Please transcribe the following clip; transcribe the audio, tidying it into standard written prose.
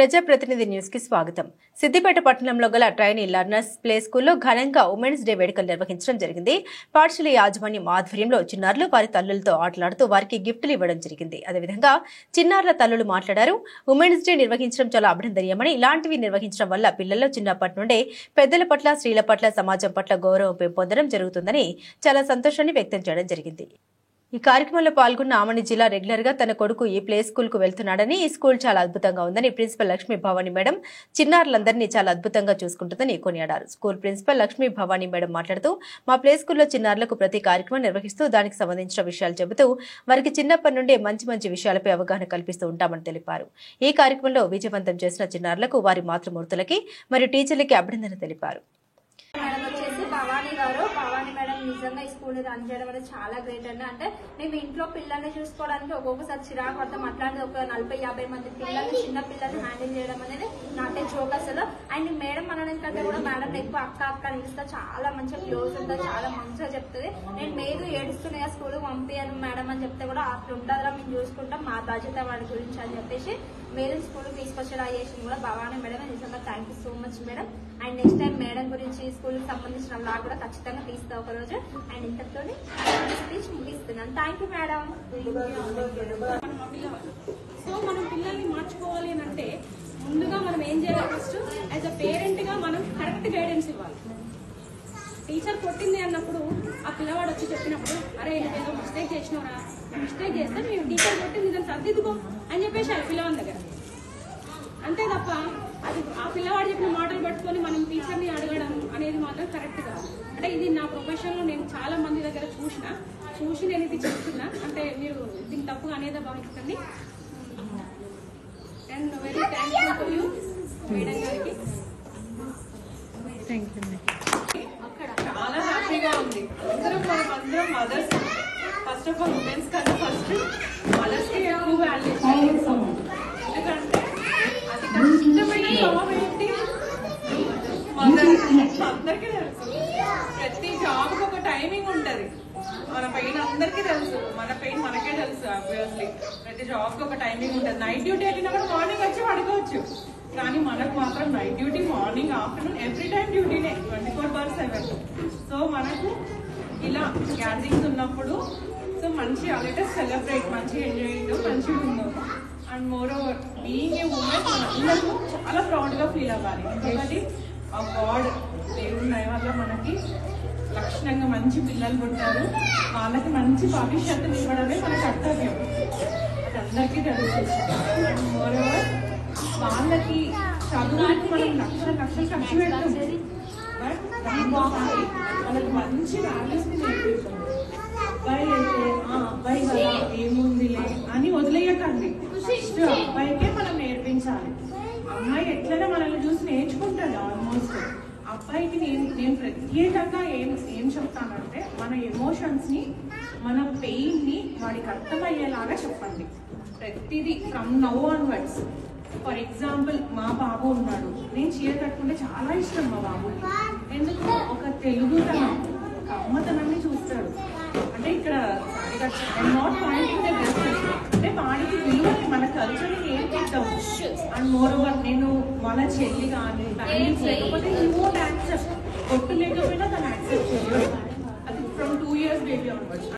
ప్రజాప్రతినిధి న్యూస్ కి స్వాగతం. సిద్దిపేట పట్టణంలో గల ట్రైనీ లర్నర్స్ ప్లే స్కూల్లో ఘనంగా ఉమెన్స్ డే వేడుకలు నిర్వహించడం జరిగింది. పాఠశాల యాజమాన్యం ఆధ్వర్యంలో చిన్నారులు వారి తల్లులతో ఆటలాడుతూ వారికి గిఫ్టులు ఇవ్వడం జరిగింది. అదేవిధంగా చిన్నారుల తల్లులు మాట్లాడారు. ఉమెన్స్ డే నిర్వహించడం చాలా అభినందనీయమని, ఇలాంటివి నిర్వహించడం వల్ల పిల్లల్లో చిన్నప్పటి నుండే పెద్దల పట్ల, స్త్రీల పట్ల, సమాజం పట్ల గౌరవం పెంపొందడం జరుగుతుందని చాలా సంతోషాన్ని వ్యక్తం చేయడం జరిగింది. ఈ కార్యక్రమంలో పాల్గొన్న ఆమని జిల్లా రెగ్యులర్ గా తన కొడుకు ఈ ప్లే స్కూల్ కు వెళ్తున్నాడని, ఈ స్కూల్ చాలా అద్భుతంగా ఉందని, ప్రిన్సిపల్ లక్ష్మీ భవానీ మేడం చిన్నారులందరినీ చాలా అద్భుతంగా చూసుకుంటుందని కొనియాడారు. School principal Lakshmi Bhavani madam మాట్లాడుతూ, మా ప్లే స్కూల్లో చిన్నారులకు ప్రతి కార్యక్రమం నిర్వహిస్తూ దానికి సంబంధించిన విషయాలు చెబుతూ వారికి చిన్నప్పటి నుండే మంచి విషయాలపై అవగాహన కల్పిస్తూ ఉంటామని తెలిపారు. ఈ కార్యక్రమంలో విజయవంతం చేసిన చిన్నారులకు, వారి మాతృమూర్తులకి మరియు టీచర్లకి అభినందన తెలిపారు. భవానీ మేడం నిజంగా ఈ స్కూల్ రన్ చేయడం అనేది చాలా గ్రేట్ అండి. అంటే మేము ఇంట్లో పిల్లల్ని చూసుకోవడానికి ఒక్కొక్కసారి చిరాకు పడతాం. అట్లాంటి ఒక 40-50 మంది పిల్లల్ని, చిన్న పిల్లల్ని హ్యాండిల్ చేయడం అనేది నాటే జోక్ అసలు. అండ్ మేడం అనడానికంటే కూడా మేడం ఎక్కువ అక్క నిలుస్తా, చాలా మంచిగా క్లోజ్ ఉంటుంది, చాలా మంచిగా చెప్తుంది. నేను మేలు ఏడుస్తున్నాయి ఆ స్కూల్ పంపియను మేడం అని చెప్తే కూడా అట్లా ఉంటుందా, మేము చూసుకుంటాం, మా బాధ్యత వాడి గురించి అని చెప్పేసి మేడం స్కూల్ తీసుకొచ్చేలా చేసింది కూడా భవానీ మేడం. నిజంగా thank you so much madam. And next time madam గురించి స్కూల్ కి సంబంధించిన లాగా కూడా ఖచ్చితంగా తీస్తా ఒక రోజు. అండ్ ఇంతతో స్పీచ్ ముగిస్తున్నాను. Thank you madam. సో మనం పిల్లల్ని మార్చుకోవాలి అంటే ముందుగా మనం ఏం చేయాలి? ఫస్ట్ యాజ్ అ పేరెంట్ గా మనం కరెక్ట్ గైడెన్స్ ఇవ్వాలి. టీచర్ కొట్టింది అన్నప్పుడు ఆ పిల్లవాడు వచ్చి చెప్పినప్పుడు, అరే ఏదో మిస్టేక్ చేసినవరా, మిస్టేక్ చేస్తే మీరు టీచర్ కొట్టింది దాన్ని సర్దిద్దుకో అని చెప్పేసి ఆ పిల్లవాడి దగ్గర. అంతే తప్ప అది ఆ పిల్లవాడు చెప్పిన మాటలు పట్టుకొని మనం టీచర్ని అడగడం అనేది మాత్రం కరెక్ట్ కాదు. అంటే ఇది నా ప్రొఫెషన్ లో నేను చాలా మంది దగ్గర చూసి నేను ఇది చెప్తున్నా. అంటే మీరు దీన్ని తప్పుగా అనేది భావించండి. And very thankful to you madam గారికి. చాలా హ్యాపీగా ఉంది. అందరం mothers. First of all women's కన్నా ఫస్ట్ మదర్స్ కి ఎక్కువ వాల్యూ ఇస్తాం. ఎందుకంటే అది కష్టమైన జాబ్ ఏంటి మదర్ అందరికీ తెలుసు. ప్రతి జాబ్ కి ఒక టైమింగ్ ఉంటది. మన పెయిన్ అందరికీ తెలుసు, మన పెయిన్ మనకే తెలుసు. ఆబ్వియస్లీ ప్రతి జాబ్ కి ఒక టైమింగ్ ఉంటుంది. నైట్ డ్యూటీ అయినప్పుడు మార్నింగ్ వచ్చి పడుకోవచ్చు, కానీ మనకు మాత్రం night duty, morning, afternoon, every time డ్యూటీనే 24/7. సో మనకు ఇలా గ్యాదరింగ్స్ ఉన్నప్పుడు సో మంచిగా లెటెస్ట్ సెలబ్రేట్, మంచిగా ఎంజాయ్ చేయడం, మంచిగా ఉందాం. And more over being a women అందరూ చాలా ప్రౌడ్గా ఫీల్ అవ్వాలి. ఎందుకంటే ఆ గాడ్ దేవుడి దయ వల్ల మనకి లక్షణంగా మంచి పిల్లలు పుట్టారు. వాళ్ళకి మంచి భవిష్యత్తుని ఇవ్వడమే మన కర్తవ్యం. అది అందరికీ తెలుసు. అండ్ మోర్ ఓవర్ వాళ్ళకి చదువుకి మనం లక్షలు ఖర్చు పెడతాం, బట్ దాంతో వాళ్ళకి మంచి వాల్యూస్ ని నేర్పిస్తాం. అబ్బాయి అయితే అబ్బాయి కదా ఏముందిలే అని వదిలేయకండి. ఫస్ట్ అబ్బాయికే మనం నేర్పించాలి. అమ్మాయి ఎట్లైనా మనల్ని చూసి నేర్చుకుంటుంది ఆల్మోస్ట్. అబ్బాయికి నేను ప్రత్యేకంగా ఏం చెప్తానంటే, మన ఎమోషన్స్ ని, మన పెయిన్ ని వాడికి అర్థమయ్యేలాగా చెప్పండి ప్రతిదీ from now onwards. For example మా బాబు ఉన్నాడు, నేను చీర కట్టుకుంటే చాలా ఇష్టం మా బాబుకి. ఎందుకు? ఒక తెలుగుతనం, ఒక అమ్మతనాన్ని చూస్తాడు. అంటే ఇక్కడ నాట్ పాయింటింగ్ ద డ్రెస్సెస్, అంటే వాడికి విలువని, మన కల్చర్ని నేర్పిద్దాం. అండ్ మోర్ ఓవర్ నేను వాళ్ళ చెల్లి కానీ బ్యాంగిల్స్ లేకపోతే హీ వోంట్ యాక్సెప్ట్. కొట్టు లేకపోయినా తను యాక్సెప్ట్ చేయలేదు. అది ఫ్రమ్ 2 years బేబీ ఆన్వర్డ్స్.